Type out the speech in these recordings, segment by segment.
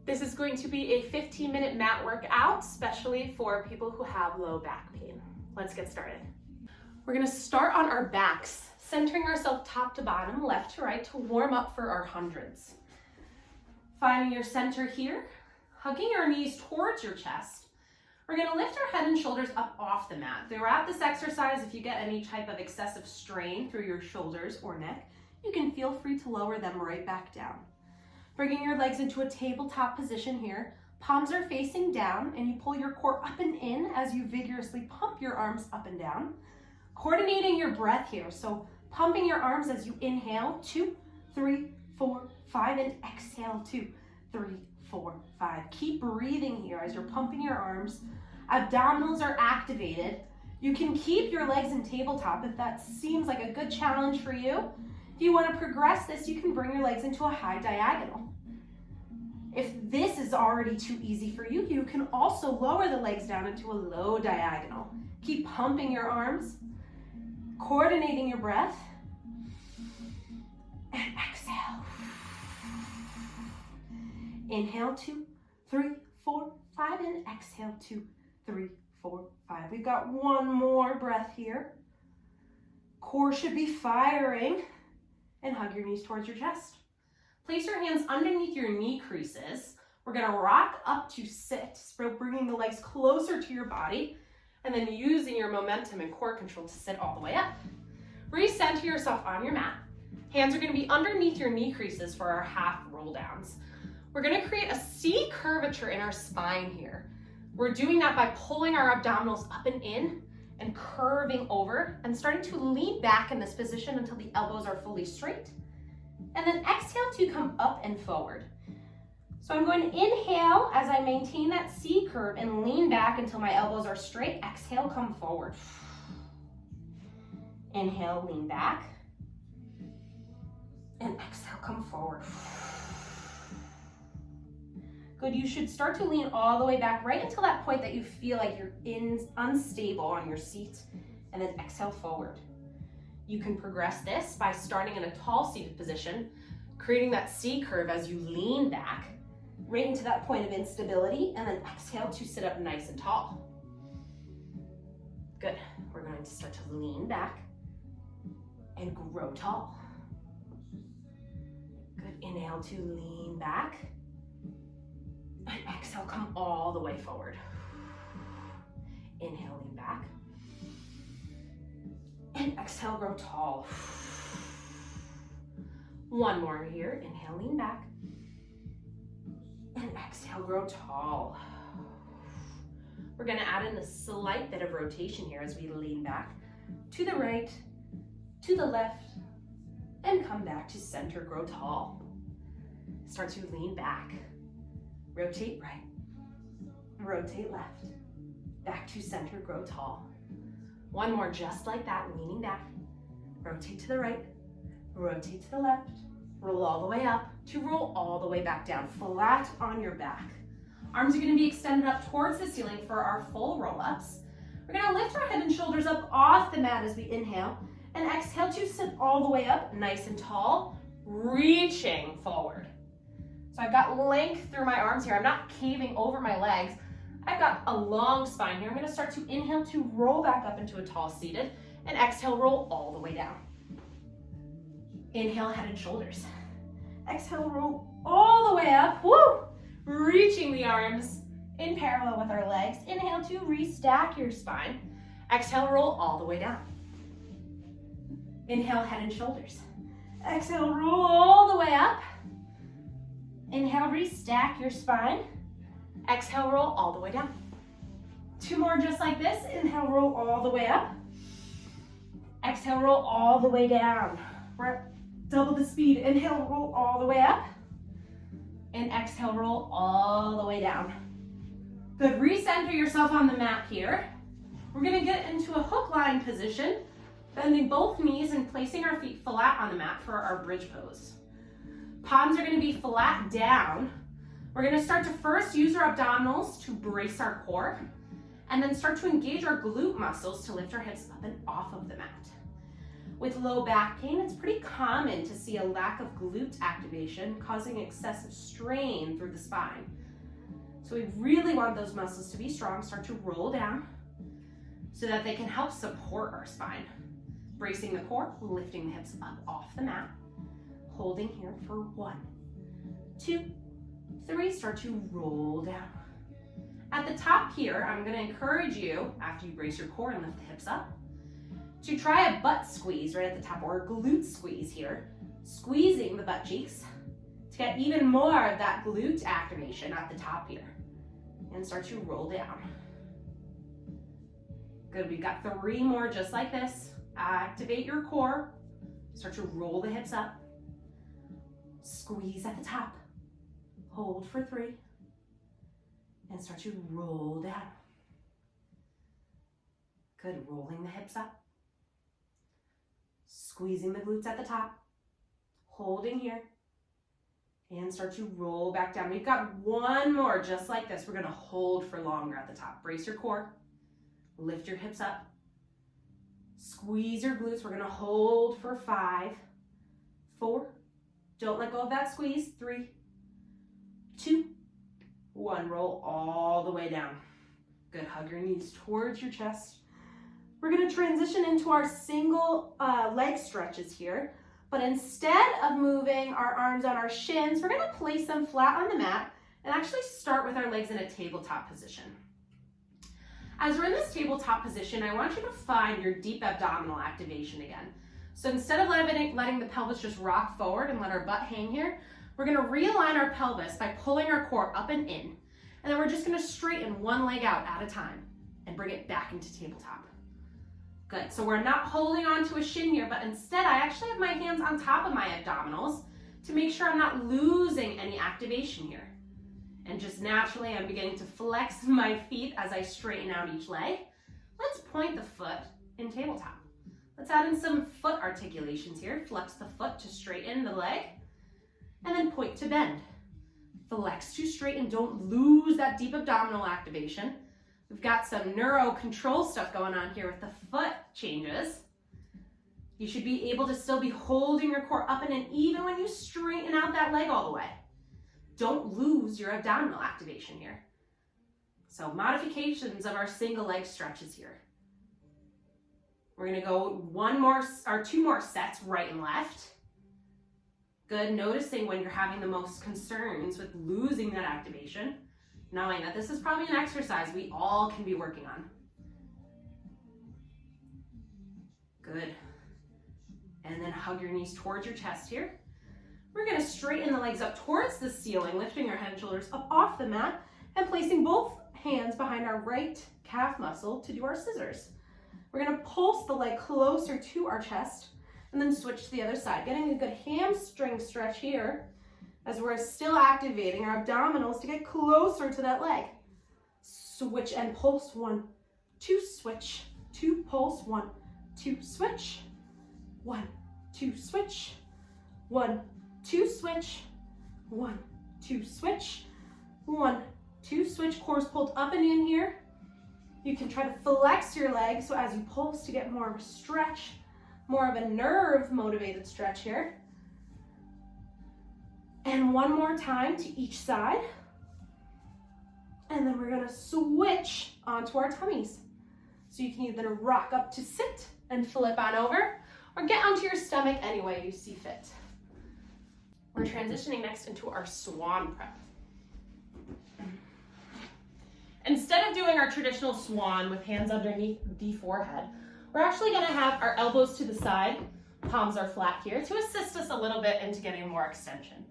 This is going to be a 15-minute mat workout, especially for people who have low back pain. Let's get started. We're gonna start on our backs, centering ourselves top to bottom, left to right, to warm up for our hundreds. Finding your center here, hugging your knees towards your chest. We're gonna lift our head and shoulders up off the mat. Throughout this exercise, if you get any type of excessive strain through your shoulders or neck, you can feel free to lower them right back down. Bringing your legs into a tabletop position here. Palms are facing down and you pull your core up and in as you vigorously pump your arms up and down. Coordinating your breath here. So pumping your arms as you inhale, 2, 3, 4, 5, and exhale, 2, 3, 4, 5. Keep breathing here as you're pumping your arms. Abdominals are activated. You can keep your legs in tabletop if that seems like a good challenge for you. If you want to progress this, you can bring your legs into a high diagonal. If this is already too easy for you, you can also lower the legs down into a low diagonal. Keep pumping your arms, coordinating your breath, and exhale. Inhale, 2, 3, 4, 5, and exhale, 2, 3, 4, 5. We've got one more breath here. Core should be firing. And hug your knees towards your chest. Place your hands underneath your knee creases. We're gonna rock up to sit, so bringing the legs closer to your body, and then using your momentum and core control to sit all the way up. Recenter yourself on your mat. Hands are gonna be underneath your knee creases for our half roll downs. We're gonna create a C curvature in our spine here. We're doing that by pulling our abdominals up and in, and curving over and starting to lean back in this position until the elbows are fully straight. And then exhale to come up and forward. So I'm going to inhale as I maintain that C curve and lean back until my elbows are straight. Exhale, come forward. Inhale, lean back. And exhale, come forward. Good, you should start to lean all the way back right until that point that you feel like you're unstable on your seat, and then exhale forward. You can progress this by starting in a tall seated position, creating that C curve as you lean back, right into that point of instability, and then exhale to sit up nice and tall. Good, we're going to start to lean back and grow tall. Good, inhale to lean back. And exhale, come all the way forward. Inhale, lean back. And exhale, grow tall. One more here. Inhale, lean back. And exhale, grow tall. We're gonna add in a slight bit of rotation here as we lean back to the right, to the left, and come back to center, grow tall. Start to lean back. Rotate right, rotate left, back to center, grow tall. One more just like that, leaning back, rotate to the right, rotate to the left, roll all the way up to roll all the way back down, flat on your back. Arms are gonna be extended up towards the ceiling for our full roll-ups. We're gonna lift our head and shoulders up off the mat as we inhale, and exhale to sit all the way up, nice and tall, reaching forward. So I've got length through my arms here. I'm not caving over my legs. I've got a long spine here. I'm gonna start to inhale to roll back up into a tall seated, and exhale, roll all the way down. Inhale, head and shoulders. Exhale, roll all the way up. Woo! Reaching the arms in parallel with our legs. Inhale to restack your spine. Exhale, roll all the way down. Inhale, head and shoulders. Exhale, roll all the way up. Inhale, restack your spine. Exhale, roll all the way down. Two more just like this. Inhale, roll all the way up. Exhale, roll all the way down. We're at double the speed. Inhale, roll all the way up. And exhale, roll all the way down. Good, recenter yourself on the mat here. We're gonna get into a hook line position, bending both knees and placing our feet flat on the mat for our bridge pose. Palms are gonna be flat down. We're gonna start to first use our abdominals to brace our core, and then start to engage our glute muscles to lift our hips up and off of the mat. With low back pain, it's pretty common to see a lack of glute activation causing excessive strain through the spine. So we really want those muscles to be strong. Start to roll down so that they can help support our spine. Bracing the core, lifting the hips up off the mat. Holding here for 1, 2, 3. Start to roll down. At the top here, I'm going to encourage you, after you brace your core and lift the hips up, to try a butt squeeze right at the top, or a glute squeeze here. Squeezing the butt cheeks to get even more of that glute activation at the top here. And start to roll down. Good, we've got 3 more just like this. Activate your core. Start to roll the hips up. Squeeze at the top. Hold for 3. And start to roll down. Good, rolling the hips up. Squeezing the glutes at the top. Holding here. And start to roll back down. We've got 1 more just like this. We're gonna hold for longer at the top. Brace your core. Lift your hips up. Squeeze your glutes. We're gonna hold for 5, 4. Don't let go of that squeeze. 3, 2, 1. Roll all the way down. Good, hug your knees towards your chest. We're gonna transition into our single leg stretches here. But instead of moving our arms on our shins, we're gonna place them flat on the mat and actually start with our legs in a tabletop position. As we're in this tabletop position, I want you to find your deep abdominal activation again. So instead of letting the pelvis just rock forward and let our butt hang here, we're gonna realign our pelvis by pulling our core up and in. And then we're just gonna straighten one leg out at a time and bring it back into tabletop. Good, so we're not holding on to a shin here, but instead I actually have my hands on top of my abdominals to make sure I'm not losing any activation here. And just naturally, I'm beginning to flex my feet as I straighten out each leg. Let's point the foot in tabletop. Let's add in some foot articulations here. Flex the foot to straighten the leg, and then point to bend. Flex to straighten, don't lose that deep abdominal activation. We've got some neuro control stuff going on here with the foot changes. You should be able to still be holding your core up and in even when you straighten out that leg all the way. Don't lose your abdominal activation here. So modifications of our single leg stretches here. We're gonna go 2 more sets, right and left. Good, noticing when you're having the most concerns with losing that activation, knowing that this is probably an exercise we all can be working on. Good. And then hug your knees towards your chest here. We're gonna straighten the legs up towards the ceiling, lifting our head and shoulders up off the mat and placing both hands behind our right calf muscle to do our scissors. We're gonna pulse the leg closer to our chest and then switch to the other side, getting a good hamstring stretch here as we're still activating our abdominals to get closer to that leg. Switch and pulse, 1, 2, switch, 2, pulse, 1, 2, switch, 1, 2, switch, 1, 2, switch, 1, 2, switch, 1, 2, switch. Core's pulled up and in here. You can try to flex your legs so as you pulse to get more of a stretch, more of a nerve motivated stretch here. And 1 more time to each side. And then we're gonna switch onto our tummies. So you can either rock up to sit and flip on over, or get onto your stomach any way you see fit. We're transitioning next into our swan prep. Instead of doing our traditional swan with hands underneath the forehead, we're actually gonna have our elbows to the side, palms are flat here, to assist us a little bit into getting more extension.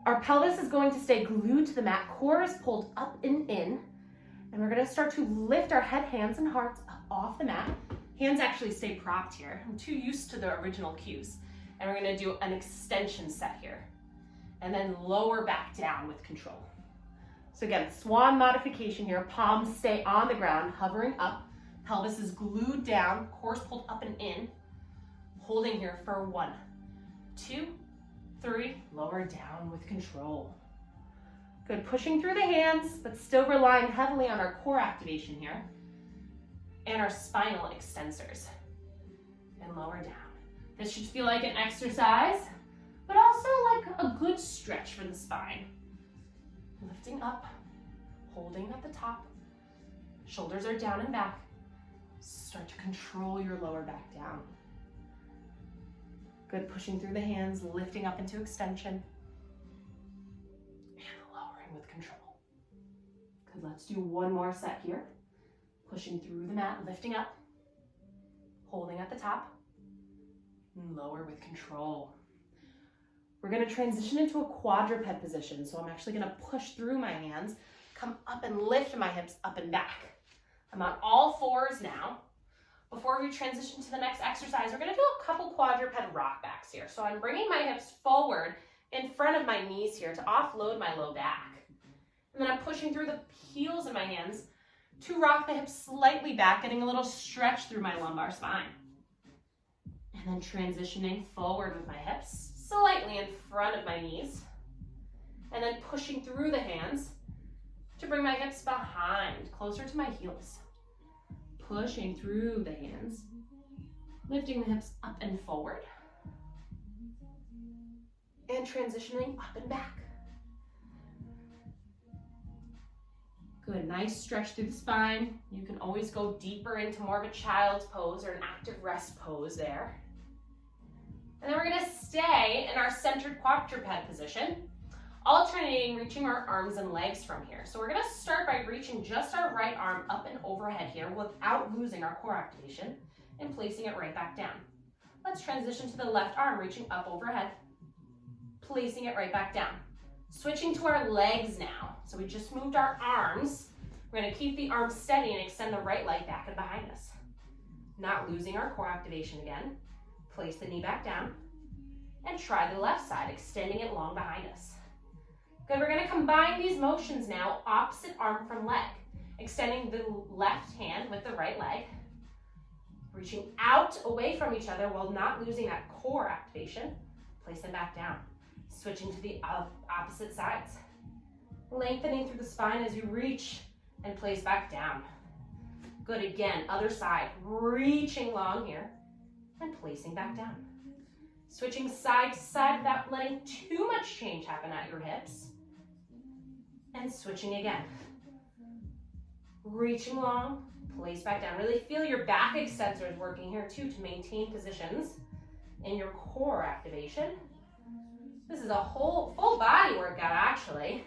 Our pelvis is going to stay glued to the mat, core is pulled up and in, and we're gonna start to lift our head, hands, and hearts up off the mat. Hands actually stay propped here. I'm too used to the original cues. And we're gonna do an extension set here. And then lower back down with control. So again, swan modification here. Palms stay on the ground, hovering up. Pelvis is glued down, core's pulled up and in. Holding here for 1, 2, 3, lower down with control. Good, pushing through the hands, but still relying heavily on our core activation here. And our spinal extensors. And lower down. This should feel like an exercise, but also like a good stretch for the spine. Lifting up holding at the top. Shoulders are down and back. Start to control your lower back down. Good, pushing through the hands, lifting up into extension. And lowering with control. Good, let's do one more set here. Pushing through the mat, lifting up. Holding at the top. And lower with control. We're gonna transition into a quadruped position. So I'm actually gonna push through my hands, come up and lift my hips up and back. I'm on all fours now. Before we transition to the next exercise, we're gonna do a couple quadruped rock backs here. So I'm bringing my hips forward in front of my knees here to offload my low back. And then I'm pushing through the heels of my hands to rock the hips slightly back, getting a little stretch through my lumbar spine. And then transitioning forward with my hips, slightly in front of my knees. And then pushing through the hands to bring my hips behind, closer to my heels. Pushing through the hands, lifting the hips up and forward. And transitioning up and back. Good, nice stretch through the spine. You can always go deeper into more of a child's pose or an active rest pose there. And then we're gonna stay in our centered quadruped position, alternating reaching our arms and legs from here. So we're gonna start by reaching just our right arm up and overhead here without losing our core activation and placing it right back down. Let's transition to the left arm, reaching up overhead, placing it right back down. Switching to our legs now. So we just moved our arms. We're gonna keep the arms steady and extend the right leg back and behind us. Not losing our core activation again. Place the knee back down and try the left side, extending it long behind us. Good, we're gonna combine these motions now, opposite arm from leg. Extending the left hand with the right leg. Reaching out away from each other while not losing that core activation. Place them back down. Switching to the opposite sides. Lengthening through the spine as you reach and place back down. Good, again, other side. Reaching long here and placing back down. Switching side to side without letting too much change happen at your hips. And switching again. Reaching long, place back down. Really feel your back extensors working here too to maintain positions in your core activation. This is a whole full body workout actually.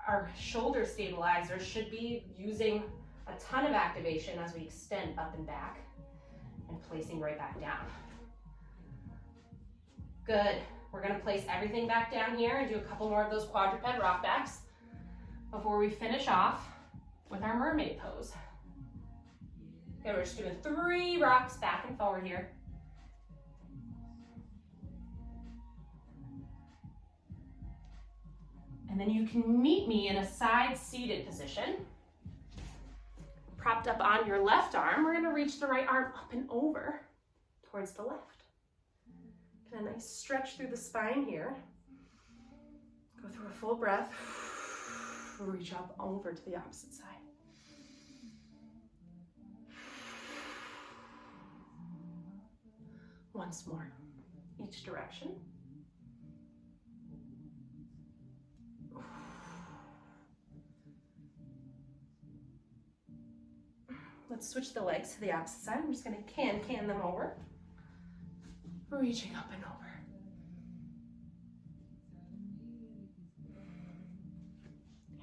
Our shoulder stabilizers should be using a ton of activation as we extend up and back and placing right back down. Good. We're gonna place everything back down here and do a couple more of those quadruped rock backs before we finish off with our mermaid pose. Okay, we're just doing 3 rocks back and forward here. And then you can meet me in a side seated position. Propped up on your left arm, we're gonna reach the right arm up and over towards the left. Get a nice stretch through the spine here. Go through a full breath. Reach up over to the opposite side. Once more, each direction. Let's switch the legs to the opposite side. I'm just gonna can them over. Reaching up and over.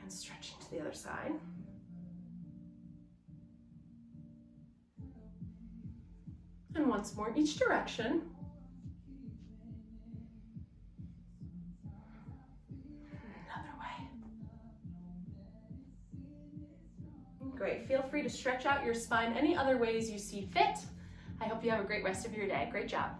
And stretching to the other side. And once more, each direction. Another way. Great, feel free to stretch out your spine any other ways you see fit. I hope you have a great rest of your day. Great job.